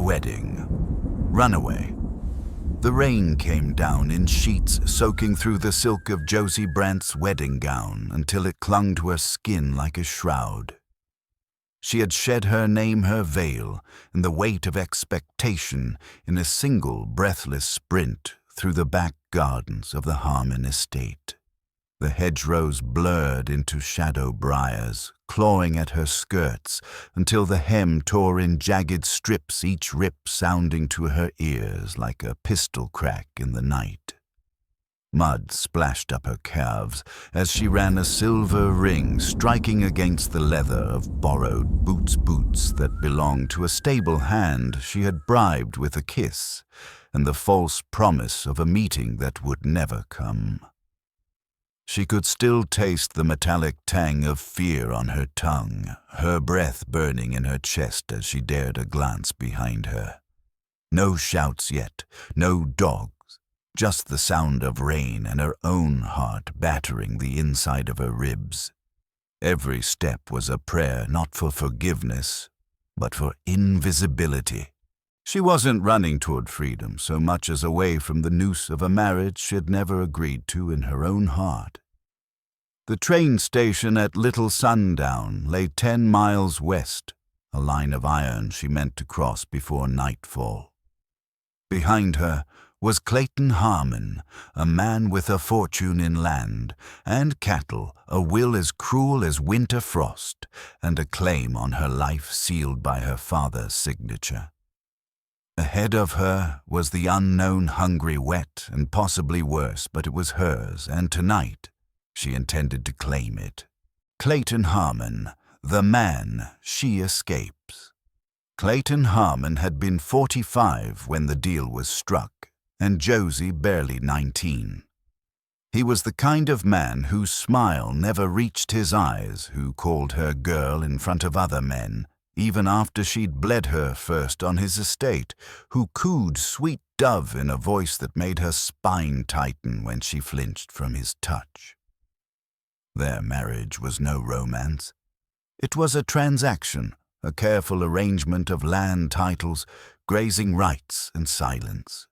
wedding. Runaway. The rain came down in sheets, soaking through the silk of Josie Brandt's wedding gown until it clung to her skin like a shroud. She had shed her name, her veil, and the weight of expectation in a single breathless sprint through the back gardens of the Harmon estate. The hedgerows blurred into shadow briars, clawing at her skirts until the hem tore in jagged strips, each rip sounding to her ears like a pistol crack in the night. Mud splashed up her calves as she ran a silver ring striking against the leather of borrowed boots that belonged to a stable hand she had bribed with a kiss and the false promise of a meeting that would never come. She could still taste the metallic tang of fear on her tongue, her breath burning in her chest as she dared a glance behind her. No shouts yet, no dogs, just the sound of rain and her own heart battering the inside of her ribs. Every step was a prayer not for forgiveness, but for invisibility. She wasn't running toward freedom so much as away from the noose of a marriage she'd never agreed to in her own heart. The train station at Little Sundown lay 10 miles west, a line of iron she meant to cross before nightfall. Behind her was Clayton Harmon, a man with a fortune in land and cattle, a will as cruel as winter frost, and a claim on her life sealed by her father's signature. Ahead of her was the unknown hungry wet and possibly worse, but it was hers, and tonight she intended to claim it. Clayton Harmon, the man she escapes. Clayton Harmon had been 45 when the deal was struck, and Josie barely 19. He was the kind of man whose smile never reached his eyes, who called her girl in front of other men, even after she'd bled her first on his estate, who cooed sweet dove in a voice that made her spine tighten when she flinched from his touch. Their marriage was no romance. It was a transaction, a careful arrangement of land titles, grazing rights, and silence.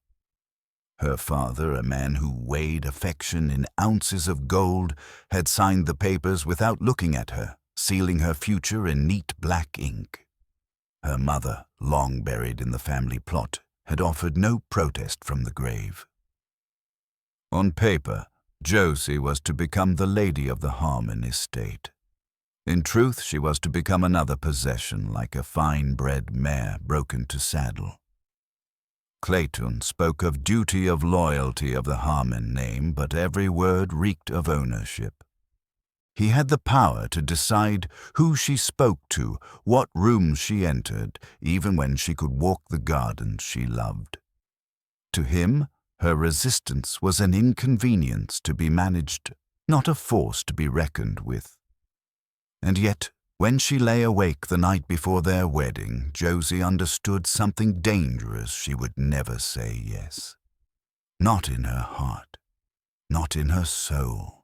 Her father, a man who weighed affection in ounces of gold, had signed the papers without looking at her, sealing her future in neat black ink. Her mother, long buried in the family plot, had offered no protest from the grave. On paper, Josie was to become the lady of the Harmon estate. In truth, she was to become another possession, like a fine-bred mare broken to saddle. Clayton spoke of duty of loyalty of the Harmon name, but every word reeked of ownership. He had the power to decide who she spoke to, what rooms she entered, even when she could walk the gardens she loved. To him, her resistance was an inconvenience to be managed, not a force to be reckoned with. And yet, when she lay awake the night before their wedding, Josie understood something dangerous she would never say yes. Not in her heart, not in her soul.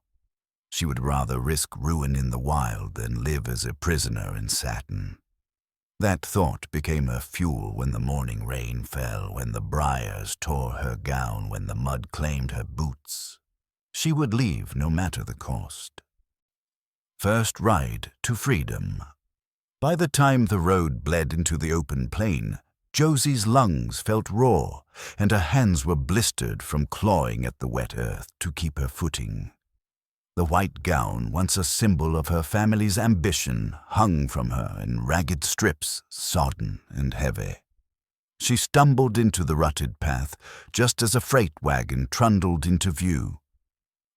She would rather risk ruin in the wild than live as a prisoner in satin. That thought became her fuel when the morning rain fell, when the briars tore her gown, when the mud claimed her boots. She would leave no matter the cost. First ride to freedom. By the time the road bled into the open plain, Josie's lungs felt raw, and her hands were blistered from clawing at the wet earth to keep her footing. The white gown, once a symbol of her family's ambition, hung from her in ragged strips, sodden and heavy. She stumbled into the rutted path just as a freight wagon trundled into view.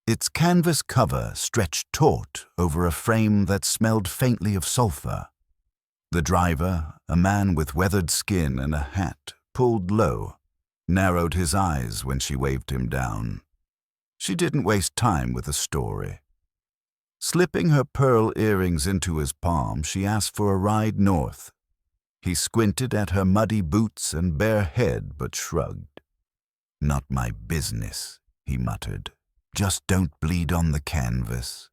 Its canvas cover stretched taut over a frame that smelled faintly of sulfur. The driver, a man with weathered skin and a hat, pulled low, narrowed his eyes when she waved him down. She didn't waste time with a story. Slipping her pearl earrings into his palm, she asked for a ride north. He squinted at her muddy boots and bare head, but shrugged. "Not my business," he muttered. "Just don't bleed on the canvas."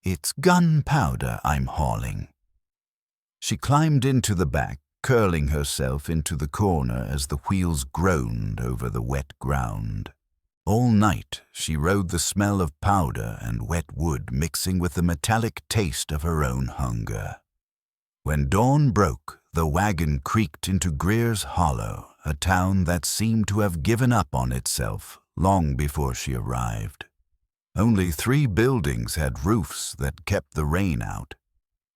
"It's gunpowder I'm hauling." She climbed into the back, curling herself into the corner as the wheels groaned over the wet ground. All night she rode the smell of powder and wet wood mixing with the metallic taste of her own hunger. When dawn broke, the wagon creaked into Greer's Hollow, a town that seemed to have given up on itself long before she arrived. Only 3 buildings had roofs that kept the rain out.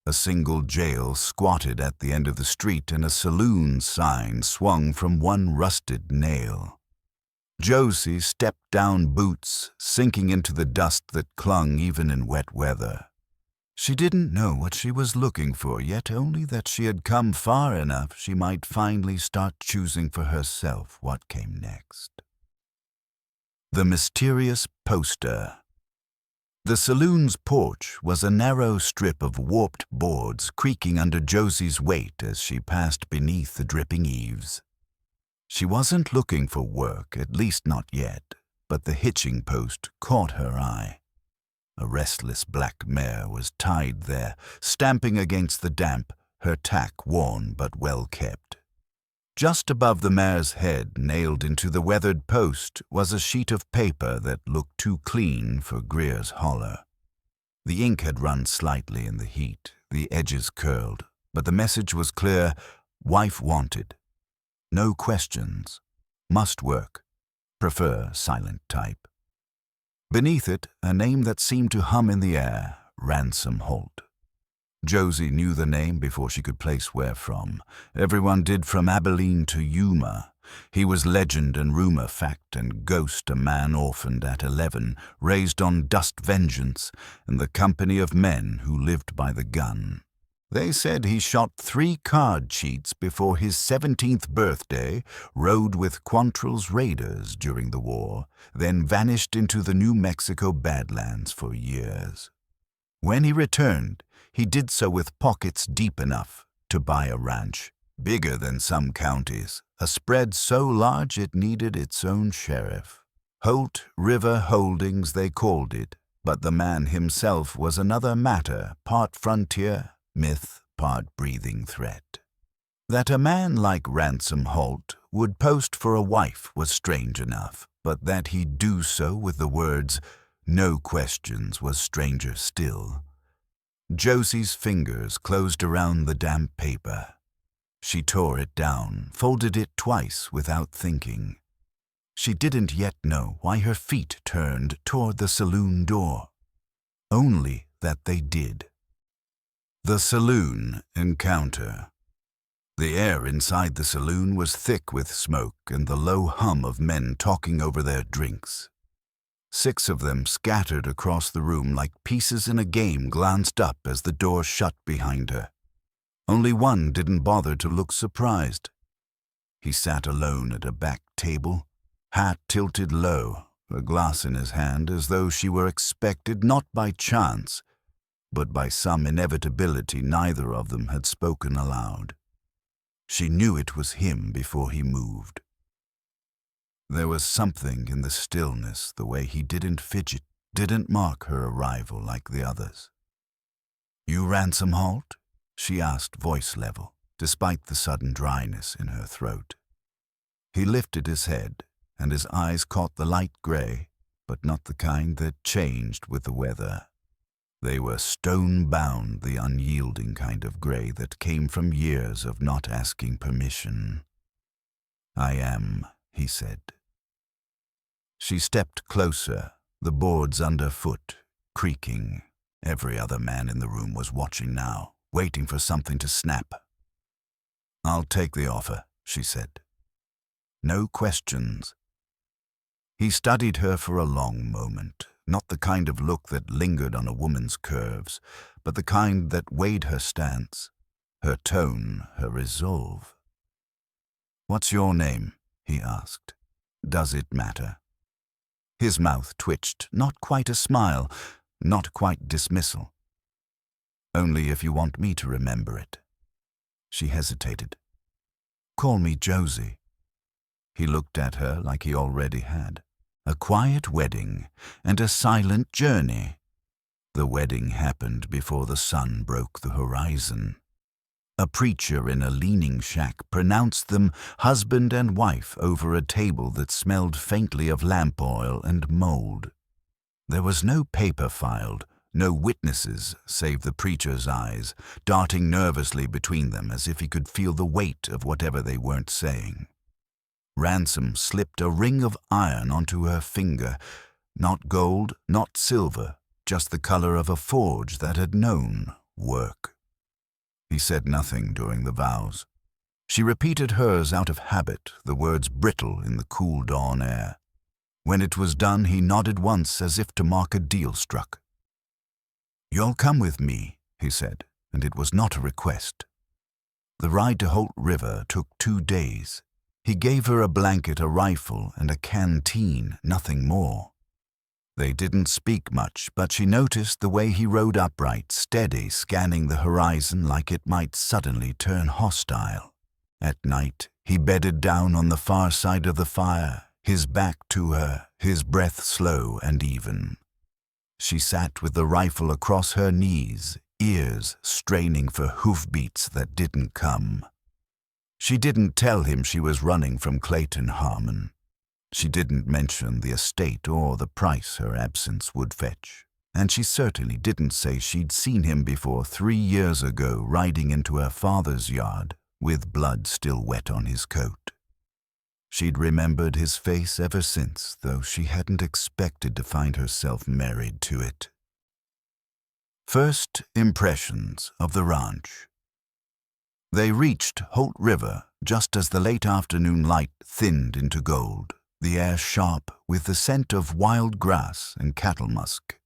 A single jail squatted at the end of the street, and a saloon sign swung from one rusted nail. Josie stepped down boots, sinking into the dust that clung even in wet weather. She didn't know what she was looking for, yet only that she had come far enough she might finally start choosing for herself what came next. The mysterious poster. The saloon's porch was a narrow strip of warped boards creaking under Josie's weight as she passed beneath the dripping eaves. She wasn't looking for work, at least not yet, but the hitching post caught her eye. A restless black mare was tied there, stamping against the damp, her tack worn but well kept. Just above the mare's head, nailed into the weathered post, was a sheet of paper that looked too clean for Greer's Hollow. The ink had run slightly in the heat, the edges curled, but the message was clear: wife wanted. No questions. Must work. Prefer silent type. Beneath it, a name that seemed to hum in the air: Ransom Halt. Josie knew the name before she could place where from. Everyone did, from Abilene to Yuma. He was legend and rumor, fact and ghost, a man orphaned at 11, raised on dust vengeance, in the company of men who lived by the gun. They said he shot 3 card cheats before his 17th birthday, rode with Quantrill's raiders during the war, then vanished into the New Mexico Badlands for years. When he returned, he did so with pockets deep enough to buy a ranch, bigger than some counties, a spread so large it needed its own sheriff. Holt River Holdings they called it, but the man himself was another matter, part frontier, myth, part breathing threat. That a man like Ransom Halt would post for a wife was strange enough, but that he'd do so with the words, "No questions," was stranger still. Josie's fingers closed around the damp paper. She tore it down, folded it twice without thinking. She didn't yet know why her feet turned toward the saloon door. Only that they did. The saloon encounter. The air inside the saloon was thick with smoke and the low hum of men talking over their drinks. 6 of them scattered across the room like pieces in a game glanced up as the door shut behind her. Only one didn't bother to look surprised. He sat alone at a back table, hat tilted low, a glass in his hand, as though she were expected not by chance, but by some inevitability neither of them had spoken aloud. She knew it was him before he moved. There was something in the stillness, the way he didn't fidget, didn't mark her arrival like the others. "You Ransom Halt?" she asked, voice level, despite the sudden dryness in her throat. He lifted his head, and his eyes caught the light gray, but not the kind that changed with the weather. They were stone-bound, the unyielding kind of gray that came from years of not asking permission. "I am," he said. She stepped closer, the boards underfoot, creaking. Every other man in the room was watching now, waiting for something to snap. "I'll take the offer," she said. No questions. He studied her for a long moment, not the kind of look that lingered on a woman's curves, but the kind that weighed her stance, her tone, her resolve. "What's your name?" he asked. "Does it matter?" His mouth twitched, not quite a smile, not quite dismissal. "Only if you want me to remember it." She hesitated. "Call me Josie." He looked at her like he already had. A quiet wedding and a silent journey. The wedding happened before the sun broke the horizon. A preacher in a leaning shack pronounced them husband and wife over a table that smelled faintly of lamp oil and mold. There was no paper filed, no witnesses save the preacher's eyes, darting nervously between them as if he could feel the weight of whatever they weren't saying. Ransom slipped a ring of iron onto her finger, not gold, not silver, just the color of a forge that had known work. He said nothing during the vows. She repeated hers out of habit, the words brittle in the cool dawn air. When it was done, he nodded once as if to mark a deal struck. "You'll come with me," he said, and it was not a request. The ride to Holt River took 2 days. He gave her a blanket, a rifle, and a canteen, nothing more. They didn't speak much, but she noticed the way he rode upright, steady, scanning the horizon like it might suddenly turn hostile. At night, he bedded down on the far side of the fire, his back to her, his breath slow and even. She sat with the rifle across her knees, ears straining for hoofbeats that didn't come. She didn't tell him she was running from Clayton Harmon. She didn't mention the estate or the price her absence would fetch. And she certainly didn't say she'd seen him before 3 years ago riding into her father's yard, with blood still wet on his coat. She'd remembered his face ever since, though she hadn't expected to find herself married to it. First impressions of the ranch. They reached Holt River just as the late afternoon light thinned into gold, the air sharp with the scent of wild grass and cattle musk.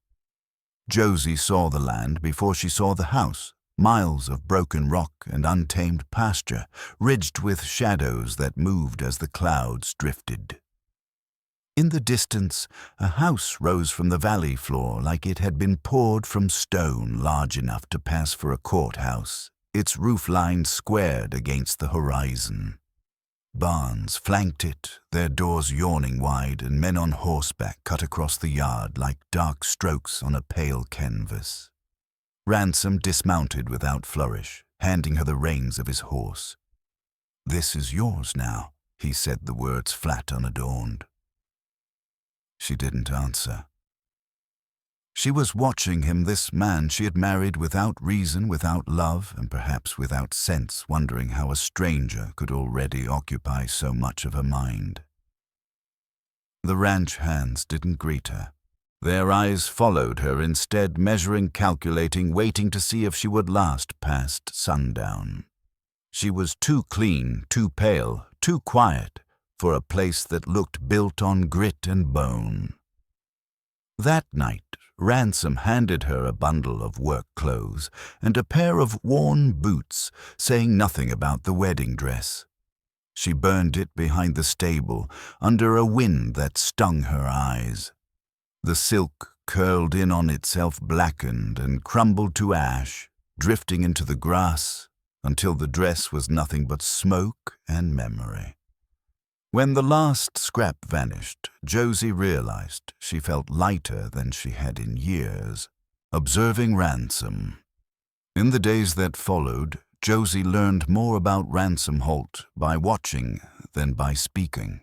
Josie saw the land before she saw the house, miles of broken rock and untamed pasture, ridged with shadows that moved as the clouds drifted. In the distance, a house rose from the valley floor like it had been poured from stone large enough to pass for a courthouse, its roof line squared against the horizon. Barns flanked it, their doors yawning wide, and men on horseback cut across the yard like dark strokes on a pale canvas. Ransom dismounted without flourish, handing her the reins of his horse. "This is yours now," he said, the words flat unadorned. She didn't answer. She was watching him, this man she had married without reason, without love, and perhaps without sense, wondering how a stranger could already occupy so much of her mind. The ranch hands didn't greet her. Their eyes followed her instead, measuring, calculating, waiting to see if she would last past sundown. She was too clean, too pale, too quiet for a place that looked built on grit and bone. That night, Ransom handed her a bundle of work clothes and a pair of worn boots, saying nothing about the wedding dress. She burned it behind the stable, under a wind that stung her eyes. The silk curled in on itself, blackened and crumbled to ash, drifting into the grass until the dress was nothing but smoke and memory. When the last scrap vanished, Josie realized she felt lighter than she had in years, observing Ransom. In the days that followed, Josie learned more about Ransom Halt by watching than by speaking.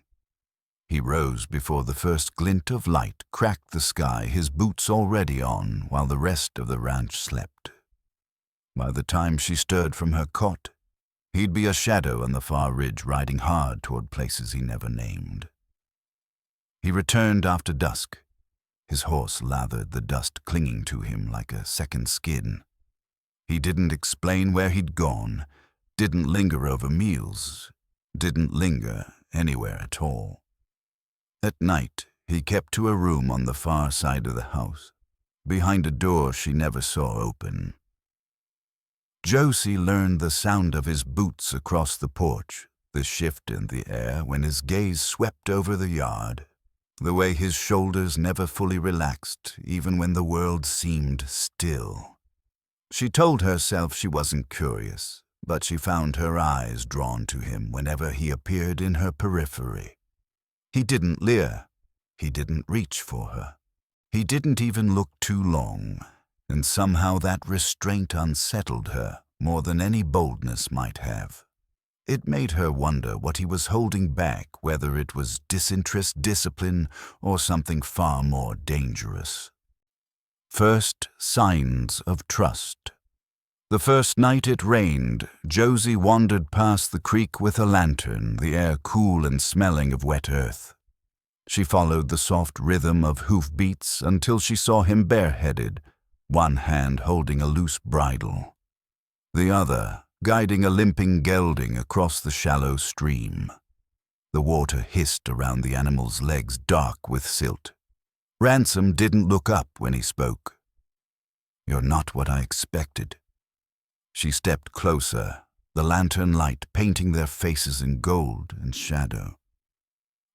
He rose before the first glint of light cracked the sky, his boots already on, while the rest of the ranch slept. By the time she stirred from her cot, he'd be a shadow on the far ridge, riding hard toward places he never named. He returned after dusk. His horse lathered, the dust clinging to him like a second skin. He didn't explain where he'd gone, didn't linger over meals, didn't linger anywhere at all. At night, he kept to a room on the far side of the house, behind a door she never saw open. Josie learned the sound of his boots across the porch, the shift in the air when his gaze swept over the yard, the way his shoulders never fully relaxed, even when the world seemed still. She told herself she wasn't curious, but she found her eyes drawn to him whenever he appeared in her periphery. He didn't leer. He didn't reach for her. He didn't even look too long, and somehow that restraint unsettled her, more than any boldness might have. It made her wonder what he was holding back, whether it was disinterest, discipline, or something far more dangerous. First signs of trust. The first night it rained, Josie wandered past the creek with a lantern, the air cool and smelling of wet earth. She followed the soft rhythm of hoofbeats until she saw him bareheaded, one hand holding a loose bridle, the other guiding a limping gelding across the shallow stream. The water hissed around the animal's legs, dark with silt. Ransom didn't look up when he spoke. "You're not what I expected." She stepped closer, the lantern light painting their faces in gold and shadow.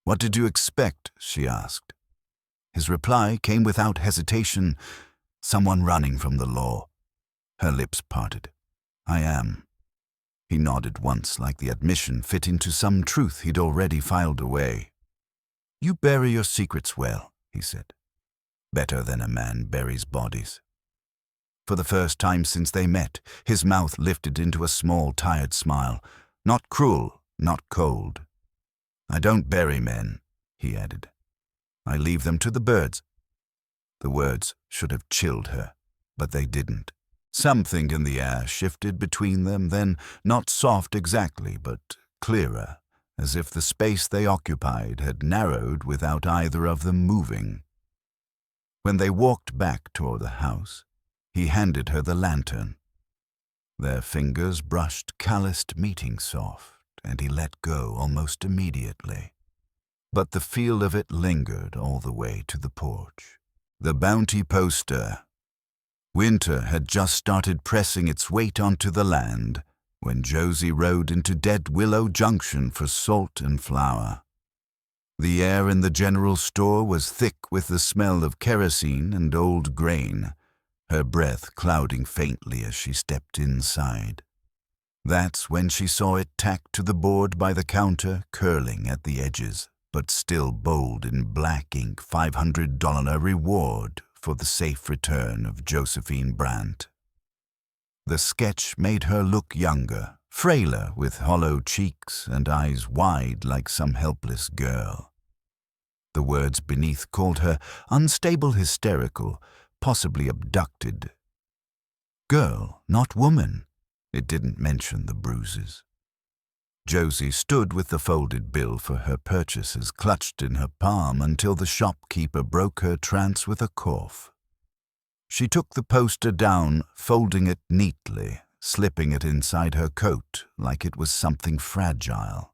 "What did you expect?" she asked. His reply came without hesitation, "Someone running from the law." Her lips parted. "I am." He nodded once, like the admission fit into some truth he'd already filed away. "You bury your secrets well," he said. "Better than a man buries bodies." For the first time since they met, his mouth lifted into a small, tired smile. Not cruel, not cold. "I don't bury men," he added. "I leave them to the birds." The words should have chilled her, but they didn't. Something in the air shifted between them, then not soft exactly, but clearer, as if the space they occupied had narrowed without either of them moving. When they walked back toward the house, he handed her the lantern. Their fingers brushed calloused meeting soft, and he let go almost immediately. But the feel of it lingered all the way to the porch. The bounty poster. Winter had just started pressing its weight onto the land when Josie rode into Dead Willow Junction for salt and flour. The air in the general store was thick with the smell of kerosene and old grain, her breath clouding faintly as she stepped inside. That's when she saw it tacked to the board by the counter, curling at the edges, but still bold in black ink, $500 reward for the safe return of Josephine Brandt. The sketch made her look younger, frailer, with hollow cheeks and eyes wide like some helpless girl. The words beneath called her unstable, hysterical, possibly abducted. Girl, not woman. It didn't mention the bruises. Josie stood with the folded bill for her purchases clutched in her palm until the shopkeeper broke her trance with a cough. She took the poster down, folding it neatly, slipping it inside her coat like it was something fragile.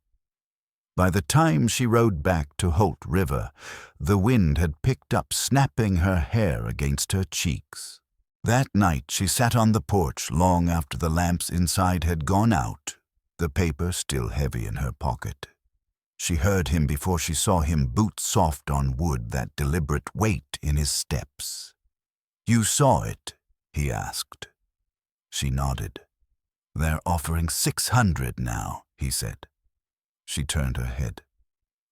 By the time she rode back to Holt River, the wind had picked up, snapping her hair against her cheeks. That night she sat on the porch long after the lamps inside had gone out, the paper still heavy in her pocket. She heard him before she saw him, boot soft on wood, that deliberate weight in his steps. "You saw it?" he asked. She nodded. "They're offering $600 now," he said. She turned her head.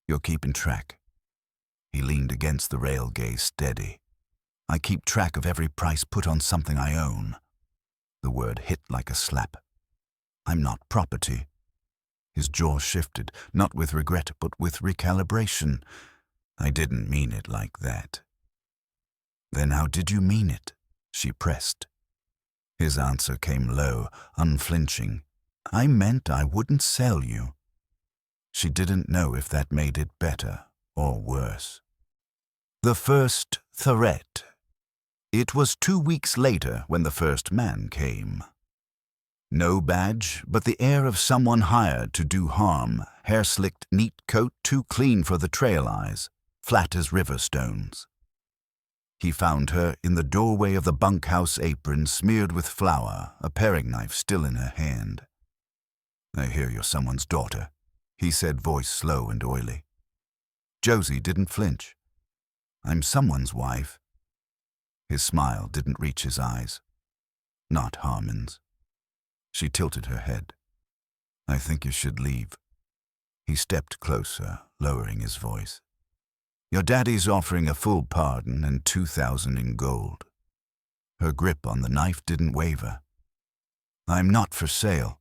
"You're keeping track?" He leaned against the rail, gaze steady. "I keep track of every price put on something I own." The word hit like a slap. "I'm not property." His jaw shifted, not with regret, but with recalibration. "I didn't mean it like that." "Then how did you mean it?" she pressed. His answer came low, unflinching. "I meant I wouldn't sell you." She didn't know if that made it better or worse. The first threat. It was 2 weeks later when the first man came. No badge, but the air of someone hired to do harm, hair-slicked, neat coat too clean for the trail eyes, flat as river stones. He found her in the doorway of the bunkhouse apron smeared with flour, a paring knife still in her hand. "I hear you're someone's daughter," he said, voice slow and oily. Josie didn't flinch. "I'm someone's wife." His smile didn't reach his eyes. "Not Harmon's." She tilted her head. "I think you should leave." He stepped closer, lowering his voice. "Your daddy's offering a full pardon and $2,000 in gold." Her grip on the knife didn't waver. I'm not for sale."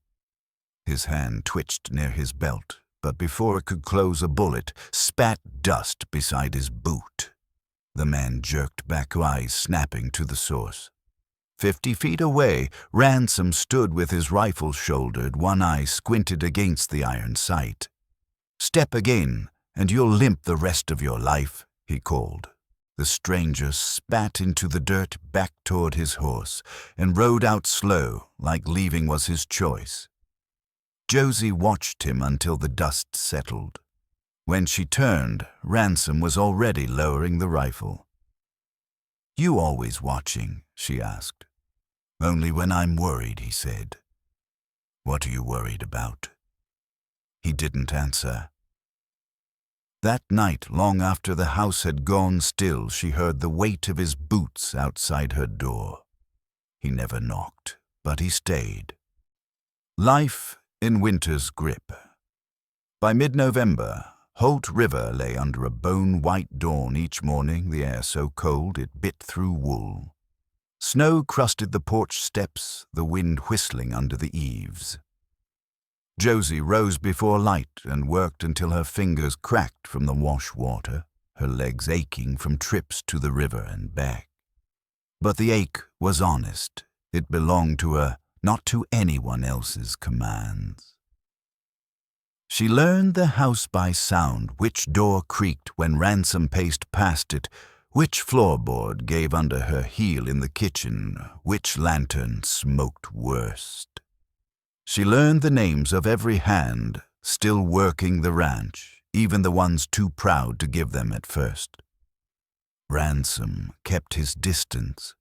His hand twitched near his belt, but before it could close, a bullet spat dust beside his boot. The man jerked back, eyes snapping to the source. 50 feet away, Ransom stood with his rifle shouldered, one eye squinted against the iron sight. "Step again, and you'll limp the rest of your life," he called. The stranger spat into the dirt back toward his horse and rode out slow, like leaving was his choice. Josie watched him until the dust settled. When she turned, Ransom was already lowering the rifle. "You always watching?" she asked. "Only when I'm worried," he said. "What are you worried about?" He didn't answer. That night, long after the house had gone still, she heard the weight of his boots outside her door. He never knocked, but he stayed. Life in winter's grip. By mid-November, Holt River lay under a bone-white dawn each morning, the air so cold it bit through wool. Snow crusted the porch steps, the wind whistling under the eaves. Josie rose before light and worked until her fingers cracked from the wash water, her legs aching from trips to the river and back. But the ache was honest. It belonged to her, not to anyone else's commands. She learned the house by sound, which door creaked when Ransom paced past it, which floorboard gave under her heel in the kitchen, which lantern smoked worst. She learned the names of every hand still working the ranch, even the ones too proud to give them at first. Ransom kept his distance.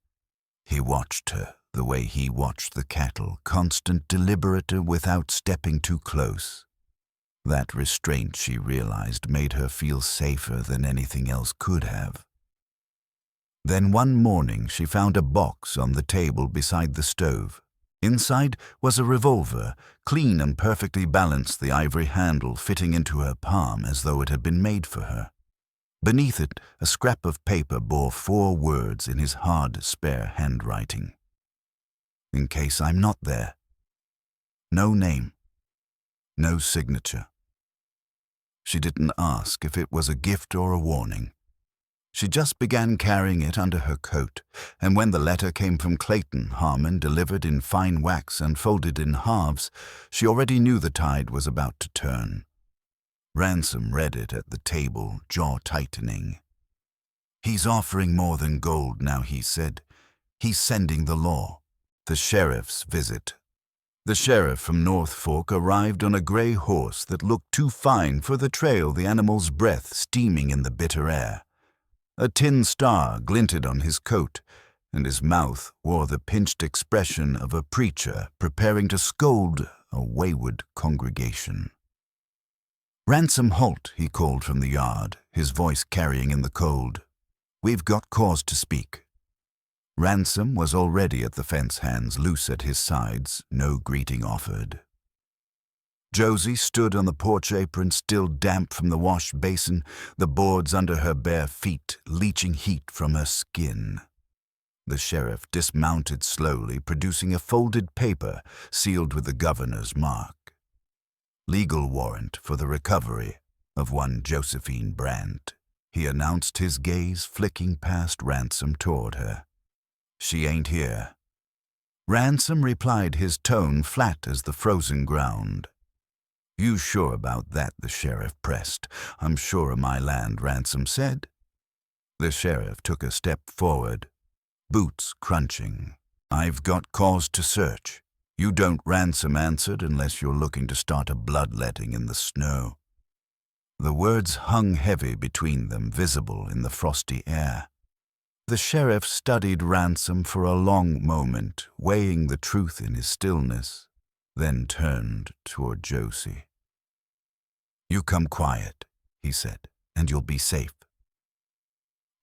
He watched her the way he watched the cattle, constant, deliberate, without stepping too close. That restraint, she realized, made her feel safer than anything else could have. Then one morning she found a box on the table beside the stove. Inside was a revolver, clean and perfectly balanced, the ivory handle fitting into her palm as though it had been made for her. Beneath it, a scrap of paper bore 4 words in his hard, spare handwriting. "In case I'm not there." No name. No signature. She didn't ask if it was a gift or a warning. She just began carrying it under her coat, and when the letter came from Clayton Harmon, delivered in fine wax and folded in halves, she already knew the tide was about to turn. Ransom read it at the table, jaw tightening. "He's offering more than gold now," he said. "He's sending the law. The sheriff's visit." The sheriff from North Fork arrived on a gray horse that looked too fine for the trail, the animal's breath steaming in the bitter air. A tin star glinted on his coat, and his mouth wore the pinched expression of a preacher preparing to scold a wayward congregation. "Ransom Halt," he called from the yard, his voice carrying in the cold. "We've got cause to speak." Ransom was already at the fence, hands loose at his sides, no greeting offered. Josie stood on the porch apron, still damp from the wash basin, the boards under her bare feet leaching heat from her skin. The sheriff dismounted slowly, producing a folded paper sealed with the governor's mark. "Legal warrant for the recovery of one Josephine Brandt," he announced, his gaze flicking past Ransom toward her. "She ain't here." Ransom replied, his tone flat as the frozen ground. "You sure about that?" the sheriff pressed. "I'm sure of my land," Ransom said. The sheriff took a step forward, boots crunching. "I've got cause to search." "You don't," Ransom answered, "unless you're looking to start a bloodletting in the snow." The words hung heavy between them, visible in the frosty air. The sheriff studied Ransom for a long moment, weighing the truth in his stillness, then turned toward Josie. "You come quiet," he said, "and you'll be safe."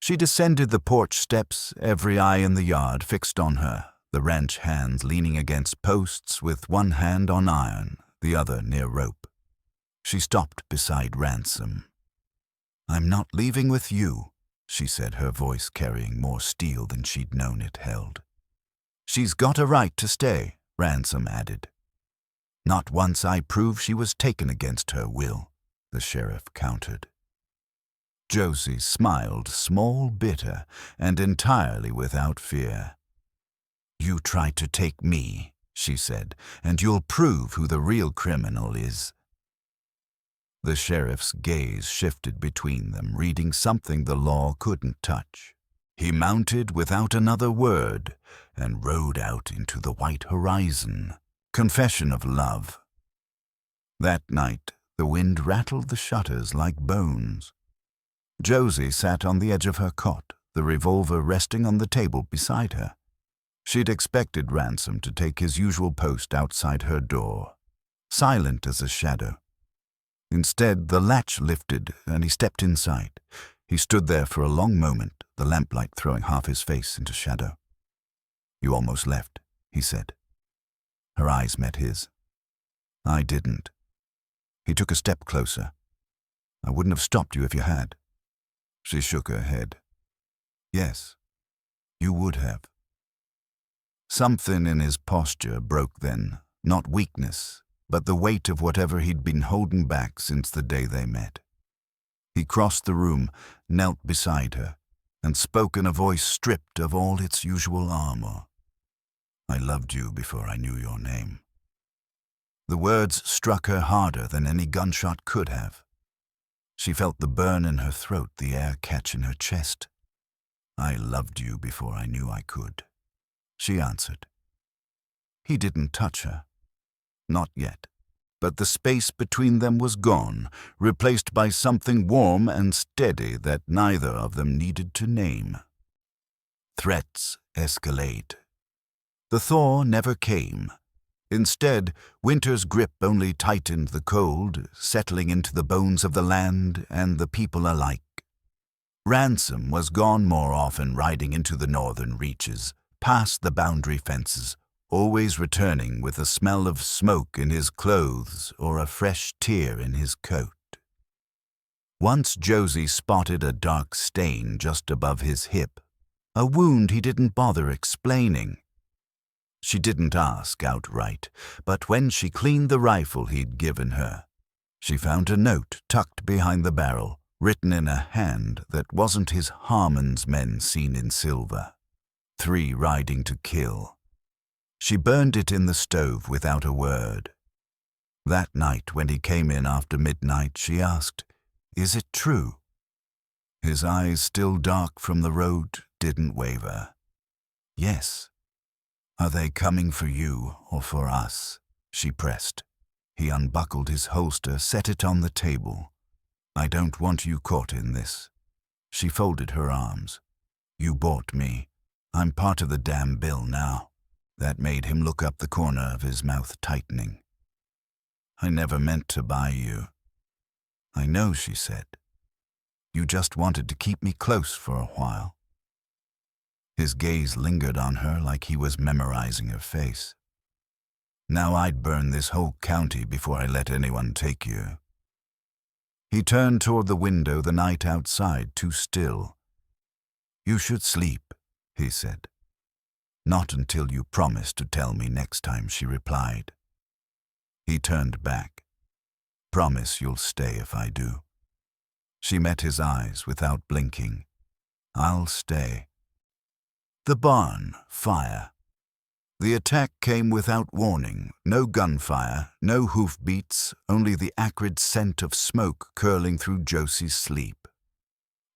She descended the porch steps, every eye in the yard fixed on her, the ranch hands leaning against posts with one hand on iron, the other near rope. She stopped beside Ransom. "I'm not leaving with you," she said, her voice carrying more steel than she'd known it held. "She's got a right to stay," Ransom added. Not once I prove she was taken against her will, the sheriff countered. Josie smiled, small, bitter, and entirely without fear. You tried to take me, she said, and you'll prove who the real criminal is. The sheriff's gaze shifted between them, reading something the law couldn't touch. He mounted without another word and rode out into the white horizon. Confession of love. That night, the wind rattled the shutters like bones. Josie sat on the edge of her cot, the revolver resting on the table beside her. She'd expected Ransom to take his usual post outside her door, silent as a shadow. Instead, the latch lifted and he stepped inside. He stood there for a long moment, the lamplight throwing half his face into shadow. You almost left, he said. Her eyes met his. I didn't. He took a step closer. I wouldn't have stopped you if you had. She shook her head. Yes, you would have. Something in his posture broke then, not weakness, but the weight of whatever he'd been holding back since the day they met. He crossed the room, knelt beside her, and spoke in a voice stripped of all its usual armor. I loved you before I knew your name. The words struck her harder than any gunshot could have. She felt the burn in her throat, the air catch in her chest. I loved you before I knew I could, she answered. He didn't touch her. Not yet. But the space between them was gone, replaced by something warm and steady that neither of them needed to name. Threats escalate. The thaw never came. Instead, winter's grip only tightened the cold, settling into the bones of the land and the people alike. Ransom was gone more often, riding into the northern reaches, past the boundary fences, always returning with a smell of smoke in his clothes or a fresh tear in his coat. Once Josie spotted a dark stain just above his hip, a wound he didn't bother explaining. She didn't ask outright, but when she cleaned the rifle he'd given her, she found a note tucked behind the barrel, written in a hand that wasn't his Harmon's men seen in silver. 3 riding to kill. She burned it in the stove without a word. That night, when he came in after midnight, she asked, "Is it true?" His eyes, still dark from the road, didn't waver. "Yes." "Are they coming for you or for us?" she pressed. He unbuckled his holster, set it on the table. "I don't want you caught in this." She folded her arms. "You bought me. I'm part of the damn bill now." That made him look up, the corner of his mouth tightening. "I never meant to buy you." "I know," she said. "You just wanted to keep me close for a while." His gaze lingered on her like he was memorizing her face. "Now I'd burn this whole county before I let anyone take you." He turned toward the window, the night outside too still. "You should sleep," he said. "Not until you promise to tell me next time," she replied. He turned back. "Promise you'll stay if I do." She met his eyes without blinking. "I'll stay." The barn, fire. The attack came without warning. No gunfire, no hoofbeats, only the acrid scent of smoke curling through Josie's sleep.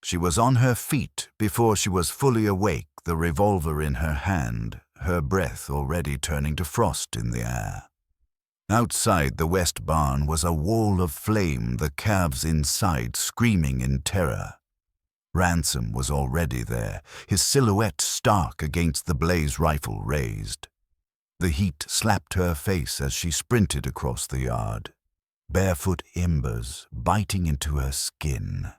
She was on her feet before she was fully awake, the revolver in her hand, her breath already turning to frost in the air. Outside the west barn was a wall of flame, the calves inside screaming in terror. Ransom was already there, his silhouette stark against the blaze rifle raised. The heat slapped her face as she sprinted across the yard, barefoot embers biting into her skin.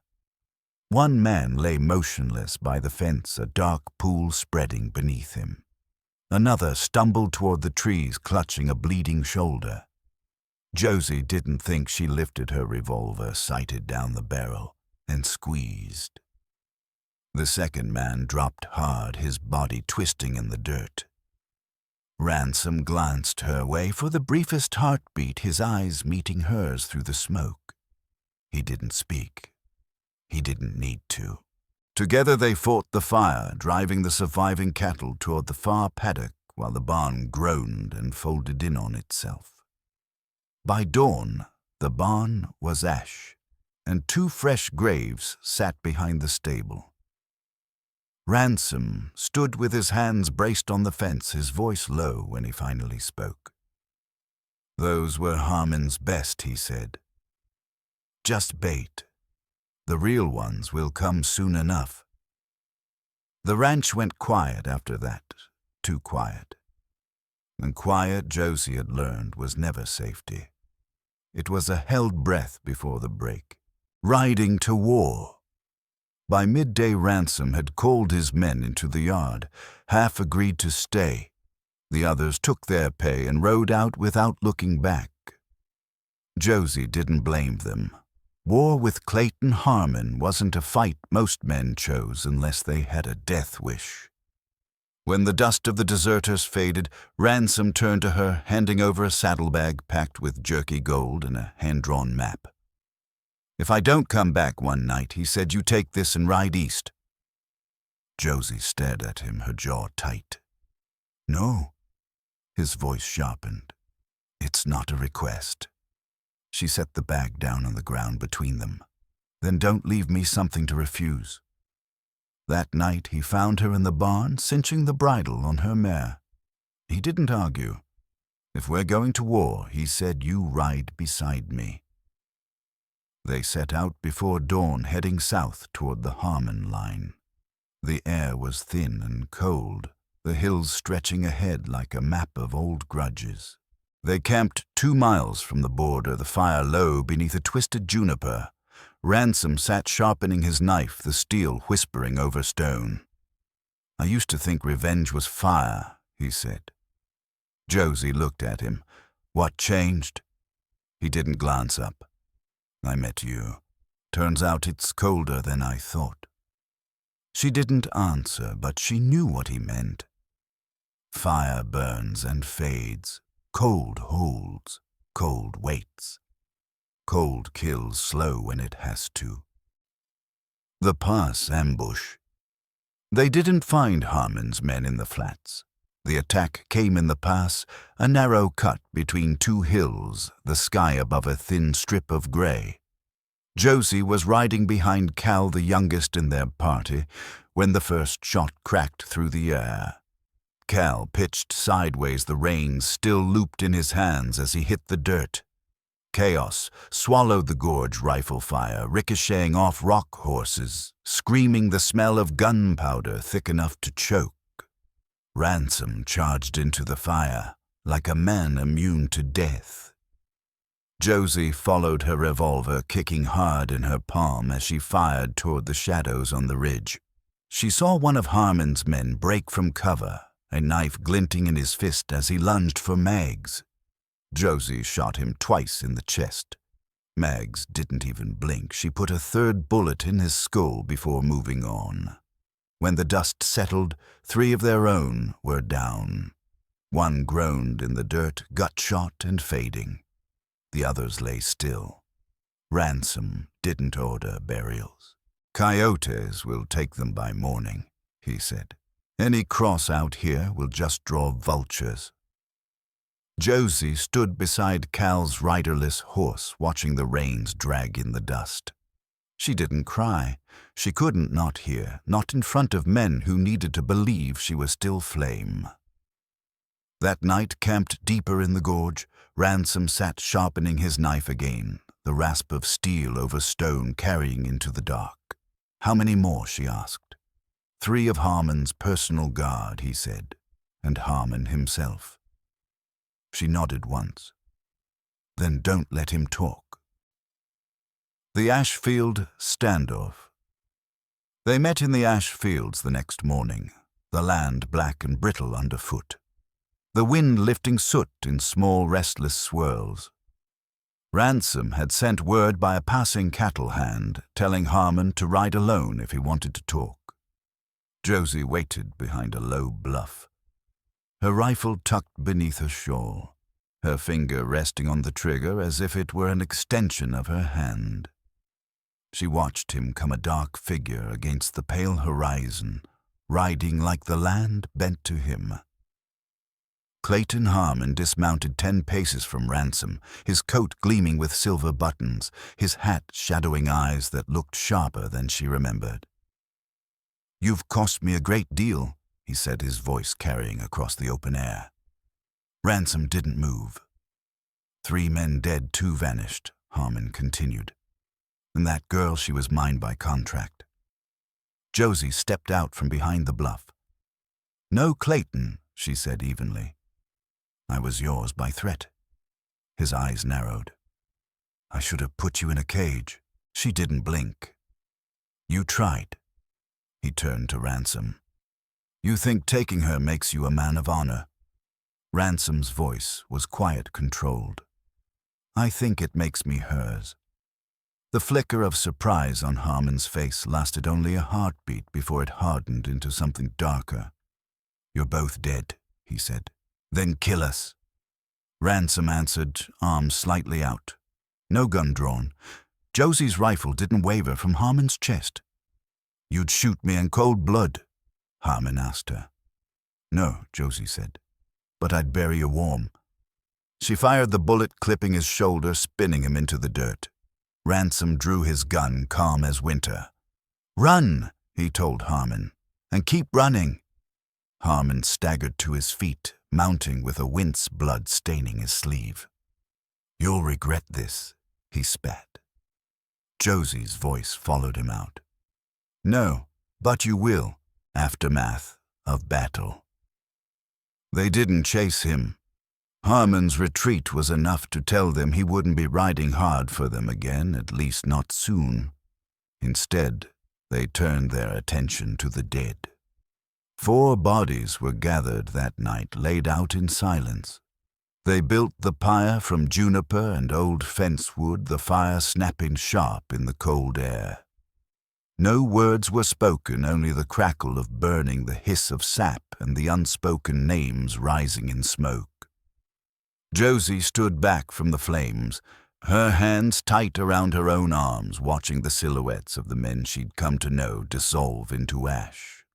One man lay motionless by the fence, a dark pool spreading beneath him. Another stumbled toward the trees, clutching a bleeding shoulder. Josie didn't think. She lifted her revolver, sighted down the barrel, and squeezed. The second man dropped hard, his body twisting in the dirt. Ransom glanced her way for the briefest heartbeat, his eyes meeting hers through the smoke. He didn't speak. He didn't need to. Together they fought the fire, driving the surviving cattle toward the far paddock while the barn groaned and folded in on itself. By dawn, the barn was ash, and 2 fresh graves sat behind the stable. Ransom stood with his hands braced on the fence, his voice low when he finally spoke. "Those were Harmon's best," he said. "Just bait. The real ones will come soon enough." The ranch went quiet after that, too quiet. And quiet, Josie had learned, was never safety. It was a held breath before the break. Riding to war. By midday, Ransom had called his men into the yard. Half agreed to stay. The others took their pay and rode out without looking back. Josie didn't blame them. War with Clayton Harmon wasn't a fight most men chose unless they had a death wish. When the dust of the deserters faded, Ransom turned to her, handing over a saddlebag packed with jerky gold and a hand-drawn map. "If I don't come back one night," he said, "you take this and ride east." Josie stared at him, her jaw tight. "No." His voice sharpened. "It's not a request." She set the bag down on the ground between them. "Then don't leave me something to refuse." That night he found her in the barn, cinching the bridle on her mare. He didn't argue. "If we're going to war," he said, "you ride beside me." They set out before dawn, heading south toward the Harmon line. The air was thin and cold, the hills stretching ahead like a map of old grudges. They camped 2 miles from the border, the fire low beneath a twisted juniper. Ransom sat sharpening his knife, the steel whispering over stone. "I used to think revenge was fire," he said. Josie looked at him. "What changed?" He didn't glance up. "I met you. Turns out it's colder than I thought." She didn't answer, but she knew what he meant. Fire burns and fades. Cold holds. Cold waits. Cold kills slow when it has to. The pass ambush. They didn't find Harmon's men in the flats. The attack came in the pass, a narrow cut between 2 hills, the sky above a thin strip of gray. Josie was riding behind Cal, the youngest in their party, when the first shot cracked through the air. Cal pitched sideways, the reins still looped in his hands as he hit the dirt. Chaos swallowed the gorge rifle fire, ricocheting off rock horses, screaming the smell of gunpowder thick enough to choke. Ransom charged into the fire, like a man immune to death. Josie followed her revolver, kicking hard in her palm as she fired toward the shadows on the ridge. She saw one of Harmon's men break from cover, a knife glinting in his fist as he lunged for Mags. Josie shot him twice in the chest. Mags didn't even blink. She put a 3rd bullet in his skull before moving on. When the dust settled, 3 of their own were down. One groaned in the dirt, gut-shot and fading. The others lay still. Ransom didn't order burials. "Coyotes will take them by morning," he said. "Any cross out here will just draw vultures." Josie stood beside Cal's riderless horse, watching the reins drag in the dust. She didn't cry. She couldn't not here, not in front of men who needed to believe she was still flame. That night, camped deeper in the gorge, Ransom sat sharpening his knife again, the rasp of steel over stone carrying into the dark. "How many more?" she asked. 3 of Harmon's personal guard," he said, "and Harmon himself." She nodded once. "Then don't let him talk." The Ashfield standoff. They met in the ash fields the next morning, the land black and brittle underfoot, the wind lifting soot in small restless swirls. Ransom had sent word by a passing cattle hand, telling Harmon to ride alone if he wanted to talk. Josie waited behind a low bluff. her rifle tucked beneath her shawl, her finger resting on the trigger as if it were an extension of her hand. She watched him come a dark figure against the pale horizon, riding like the land bent to him. Clayton Harmon dismounted 10 paces from Ransom, his coat gleaming with silver buttons, his hat shadowing eyes that looked sharper than she remembered. "You've cost me a great deal," he said, his voice carrying across the open air. Ransom didn't move. 3 men dead, 2 vanished, Harmon continued. And that girl, she was mine by contract. Josie stepped out from behind the bluff. "No, Clayton," she said evenly. "I was yours by threat." His eyes narrowed. "I should have put you in a cage." She didn't blink. "You tried." He turned to Ransom. "You think taking her makes you a man of honor?" Ransom's voice was quiet, controlled. "I think it makes me hers." The flicker of surprise on Harmon's face lasted only a heartbeat before it hardened into something darker. "You're both dead," he said. "Then kill us." Ransom answered, arms slightly out. No gun drawn. Josie's rifle didn't waver from Harmon's chest. "You'd shoot me in cold blood?" Harmon asked her. "No," Josie said, "but I'd bury you warm." She fired the bullet, clipping his shoulder, spinning him into the dirt. Ransom drew his gun, calm as winter. "Run," he told Harmon, "and keep running." Harmon staggered to his feet, mounting with a wince, blood staining his sleeve. "You'll regret this," he spat. Josie's voice followed him out. "No, but you will. Aftermath of battle." They didn't chase him. Harmon's retreat was enough to tell them he wouldn't be riding hard for them again, at least not soon. Instead, they turned their attention to the dead. 4 bodies were gathered that night, laid out in silence. They built the pyre from juniper and old fence wood, the fire snapping sharp in the cold air. No words were spoken, only the crackle of burning, the hiss of sap, and the unspoken names rising in smoke. Josie stood back from the flames, her hands tight around her own arms, watching the silhouettes of the men she'd come to know dissolve into ash.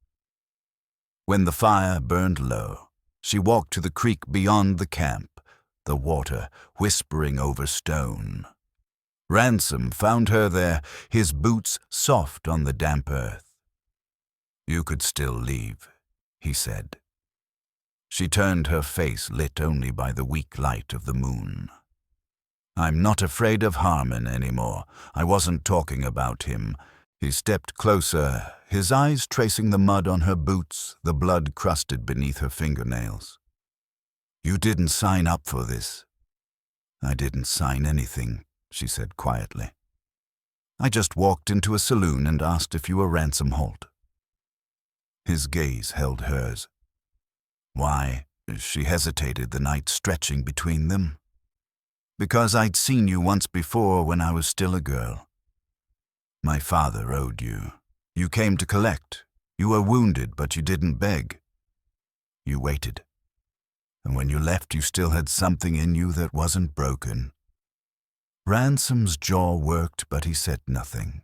When the fire burned low, she walked to the creek beyond the camp, the water whispering over stone. Ransom found her there, his boots soft on the damp earth. "You could still leave," he said. She turned, her face lit only by the weak light of the moon. "I'm not afraid of Harmon anymore. I wasn't talking about him." He stepped closer, his eyes tracing the mud on her boots, the blood crusted beneath her fingernails. "You didn't sign up for this." "I didn't sign anything," she said quietly. "I just walked into a saloon and asked if you were Ransom Halt." His gaze held hers. "Why?" She hesitated, the night stretching between them. "Because I'd seen you once before when I was still a girl. My father owed you. You came to collect. You were wounded, but you didn't beg. You waited. And when you left, you still had something in you that wasn't broken." Ransom's jaw worked, but he said nothing.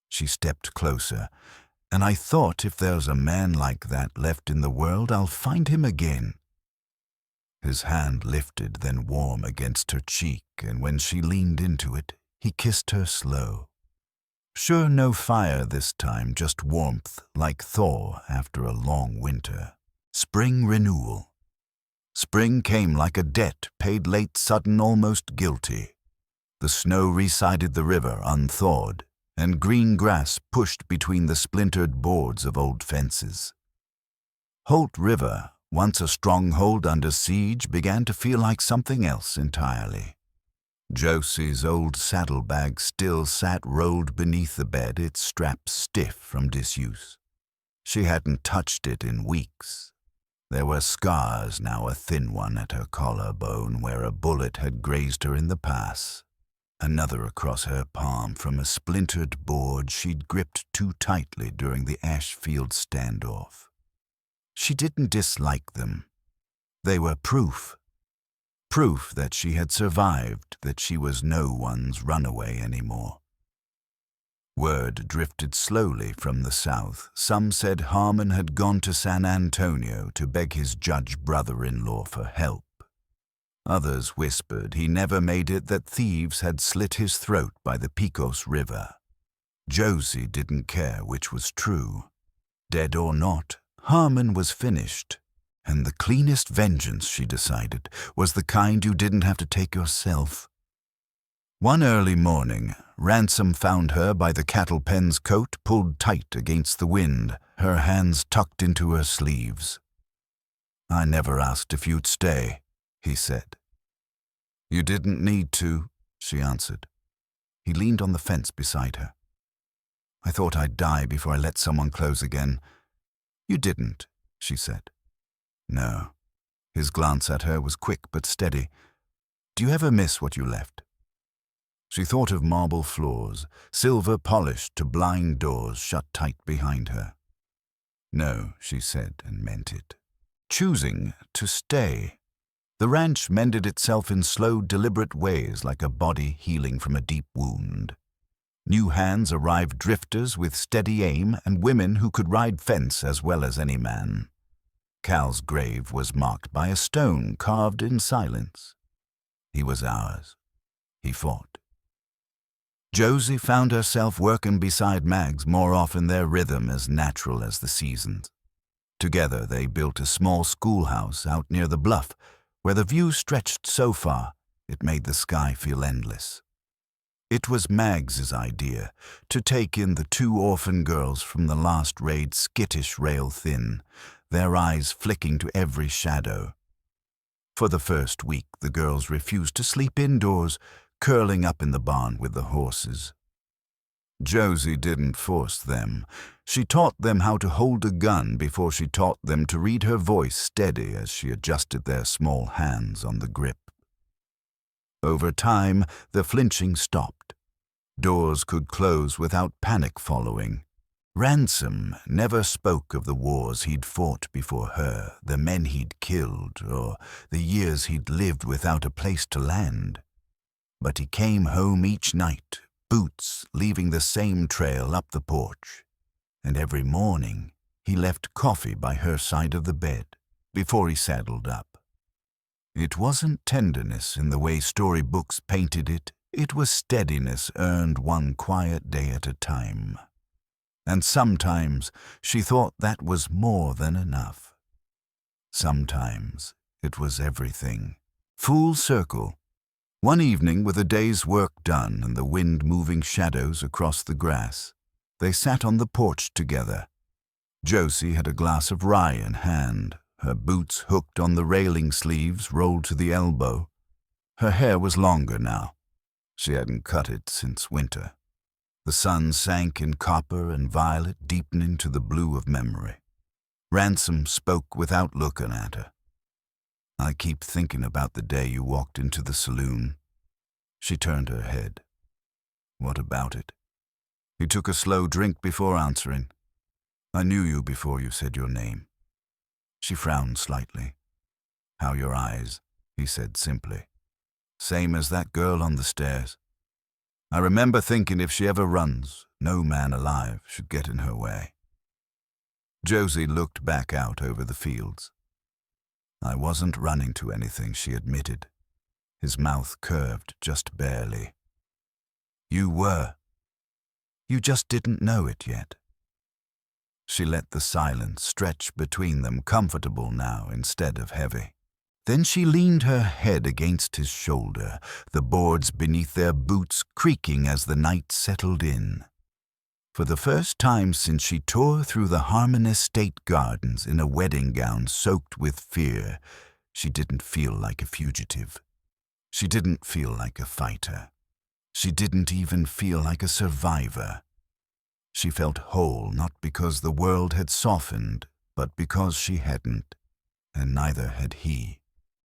She stepped closer. "And I thought, if there's a man like that left in the world, I'll find him again." His hand lifted, then warm against her cheek, and when she leaned into it, he kissed her slow. Sure, no fire this time, just warmth, like thaw after a long winter. Spring renewal. Spring came like a debt, paid late, sudden, almost guilty. The snow resided the river, unthawed, and green grass pushed between the splintered boards of old fences. Holt River, once a stronghold under siege, began to feel like something else entirely. Josie's old saddlebag still sat rolled beneath the bed, its straps stiff from disuse. She hadn't touched it in weeks. There were scars now, a thin one at her collarbone where a bullet had grazed her in the pass. Another across her palm from a splintered board she'd gripped too tightly during the Ashfield standoff. She didn't dislike them. They were proof. Proof that she had survived, that she was no one's runaway anymore. Word drifted slowly from the south. Some said Harmon had gone to San Antonio to beg his judge brother-in-law for help. Others whispered he never made it, that thieves had slit his throat by the Pecos River. Josie didn't care which was true. Dead or not, Harmon was finished. And the cleanest vengeance, she decided, was the kind you didn't have to take yourself. One early morning, Ransom found her by the cattle pen's coat, pulled tight against the wind, her hands tucked into her sleeves. "I never asked if you'd stay," he said. "You didn't need to," she answered. He leaned on the fence beside her. "I thought I'd die before I let someone close again." "You didn't," she said. "No." His glance at her was quick but steady. "Do you ever miss what you left?" She thought of marble floors, silver polished to blind doors shut tight behind her. "No," she said, and meant it. Choosing to stay. The ranch mended itself in slow, deliberate ways, like a body healing from a deep wound. New hands arrived, drifters with steady aim, and women who could ride fence as well as any man. Cal's grave was marked by a stone carved in silence. He was ours. He fought. Josie found herself working beside Mags, more often their rhythm as natural as the seasons. Together they built a small schoolhouse out near the bluff, where the view stretched so far it made the sky feel endless. It was Mags's idea to take in the 2 orphan girls from the last raid, skittish, rail thin, their eyes flicking to every shadow. For the first week, the girls refused to sleep indoors, curling up in the barn with the horses. Josie didn't force them. She taught them how to hold a gun before she taught them to read her voice steady as she adjusted their small hands on the grip. Over time, the flinching stopped. Doors could close without panic following. Ransom never spoke of the wars he'd fought before her, the men he'd killed, or the years he'd lived without a place to land. But he came home each night, boots leaving the same trail up the porch. And every morning he left coffee by her side of the bed before he saddled up. It wasn't tenderness in the way storybooks painted it. It was steadiness earned one quiet day at a time. And sometimes she thought that was more than enough. Sometimes it was everything. Full circle. One evening, with a day's work done and the wind moving shadows across the grass, they sat on the porch together. Josie had a glass of rye in hand, her boots hooked on the railing sleeves rolled to the elbow. Her hair was longer now. She hadn't cut it since winter. The sun sank in copper and violet, deepening to the blue of memory. Ransom spoke without looking at her. "I keep thinking about the day you walked into the saloon." She turned her head. "What about it?" He took a slow drink before answering. "I knew you before you said your name." She frowned slightly. "How your eyes?" he said simply. "Same as that girl on the stairs. I remember thinking if she ever runs, no man alive should get in her way." Josie looked back out over the fields. "I wasn't running to anything," she admitted. His mouth curved just barely. "You were. You just didn't know it yet." She let the silence stretch between them, comfortable now instead of heavy. Then she leaned her head against his shoulder, the boards beneath their boots creaking as the night settled in. For the first time since she tore through the Harmon Estate gardens in a wedding gown soaked with fear, she didn't feel like a fugitive. She didn't feel like a fighter. She didn't even feel like a survivor. She felt whole, not because the world had softened, but because she hadn't, and neither had he.